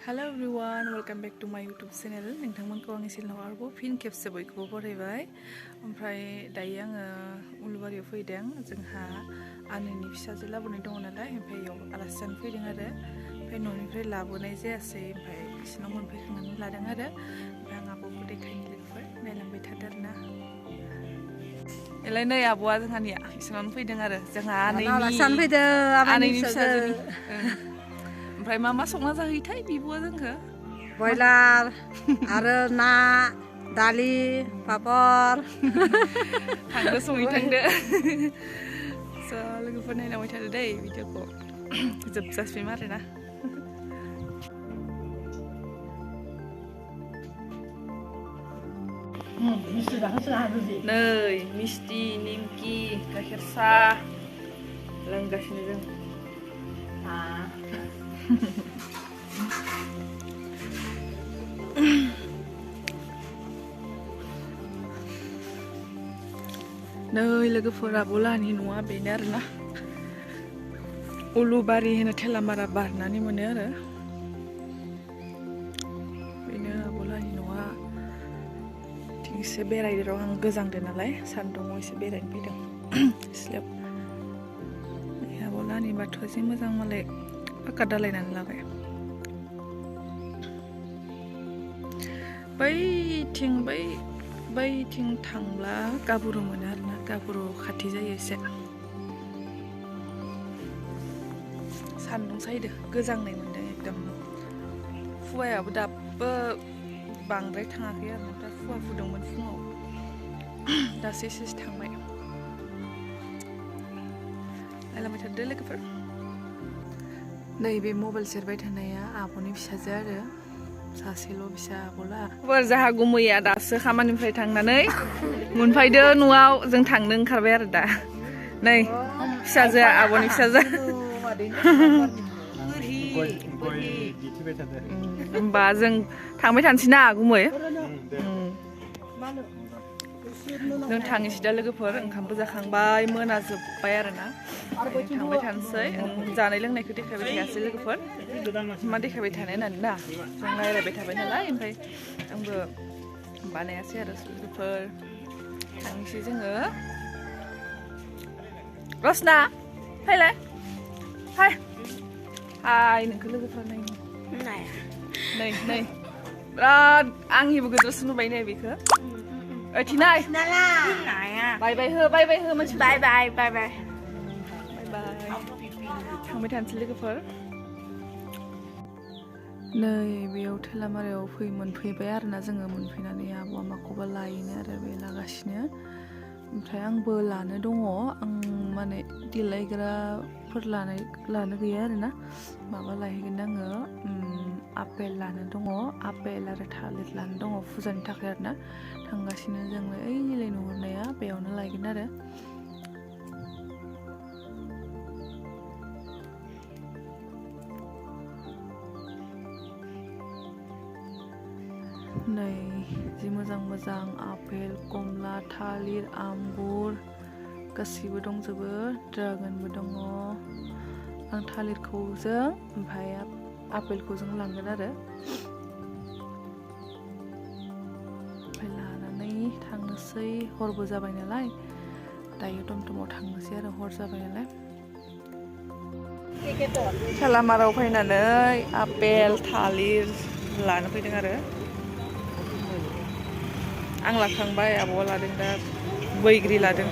Hello everyone, welcome back to my YouTube channel. नोंथांमोनखौ आंनि चेनेलाव आरोबाव फिन खेबसे बयखौबो बरायबाय। ओमफ्राय दायो आङो उलुबारियाव फैदों। जोंहा आनैनि फिसाजो लाबोनाय दङ नालाय, ओमफ्राय इयाव आलासि जानो फैदों आरो। ओमफ्राय न'निफ्राय लाबोनाय जायासै, ओमफ्राय बिसिनाव मोनफैखांनानै लादों आरो। ओमफ्राय आं आब'खौ देखायनो लोगोफोर नायलांबाय थादों आरोना। एलाय नै आब'आ जोंहानिया बिसिनावनो फैदों आरो। जोंहा आनैनि फिसाजोनि ओमफ्राय मा संना जाहैथाय बिब'आ जोंखौ बयलार आरो ना दालि पापर थांदो संहैथांदो लोगोफोर नायलांबाय थादो दै भिडिअखौ जोबजासिम आरोना। नै मिस्टि निमकि गाइखेर साहा लोंगासिनो जों। नै लोगोफोर आब'लाहानि न'आ बेनो आरोना। उलुबारि होनो थेलामारा बारनानै मोनो आरो। बेनो आब'लाहानि न'आ। एसे बेरायदो र' आं गोजांदो नालाय सान्दुङाव एसे बेरायनो फैदों सिथ्लायाव। आब'लाहानि बाथौआ जि मोजां मालाय पाक्का दालायनानै लाबाय। बैथिं थांब्ला गाबुरु मोनो आरोना। गाबुरु खाथि जायो एसे। सान्दुं सायदो गोजांनाय मोनदों एकदम। फुवायाबो दाबो बांद्राय थाङाखै आरोना। दा फुवा फुदोंमोन फुङाव, दासो एसे थांबाय। नायलांबाय थादो लोगोफोर। नैबे मबाइल सेरबाय थानाया आब'नि फिसाजो आरो। सासेल' फिसा आब'ला। जाहा गुमैया दासो खामानिनिफ्राय थांनानै मोनफैदो न'आव। जों थांनो ओंखारबाय आरो दा। नै फिसाजोआ आब'नि फिसाजो। होमबा जों थांबाय थानोसै ना गुमै? जों थांनोसै दा लोगोफोर। ओंखामबो जाखांबाय, मोनाजोब्बाय आरोना। थांबाय थानोसै। जानाय लोंनायखौ देखायबाय थायासै लोगोफोर। मा देखायबाय थानो होननानै ना जों रायज्लायबाय थाबाय नालाय, ओमफ्राय आंबो बानायासै आरो लोगोफोर। थांनोसै जोङो। रसना फैलाय हाय हाय नोंखौ लोगोफोर नायनो नै बिराद आंनिबो गोदोरसो नुबाय नै बेखौ। ओथिनाय बाय बाय हो मोनसे बाय थांबाय थानोसै लोगोफोर। नै बेयाव थेलामारायाव मोनफैबाय आरोना जोङो। मोनफैनानै आब'आ माखौबा लायनो आरो बे लागासिनो। ओमफ्राय आंबो लानो दङ। आं माने देलायग्राफोर लानो गैया आरोना। माबा लायहैगोन आङो, आपेल लानो दङ। आपेल आरो थालिर लानो दङ फुजानि थाखाय आरोना। थांगासिनो जोङो ओइ निलाय नुहुरनाया बेयावनो लायगोन आरो। नै जि मोजां मोजां आपेल, कमला, थालिर, आंगुर गासिबो दंजोबो। ड्रागनबो दङ। आं थालिरखौ जों ओमफ्राय आपेलखौ जों लांगोन आरो। ओमफ्राय लानानै थांनोसै। हरबो जाबाय नालाय दायो टमटमाव थांनोसै आरो। हर जाबाय नालाय। थेलामाराव फैनानै आपेल थालिर लानो फैदों आरो। आं लाखांबाय, आब'आ लादों दा बैग्रि लादों।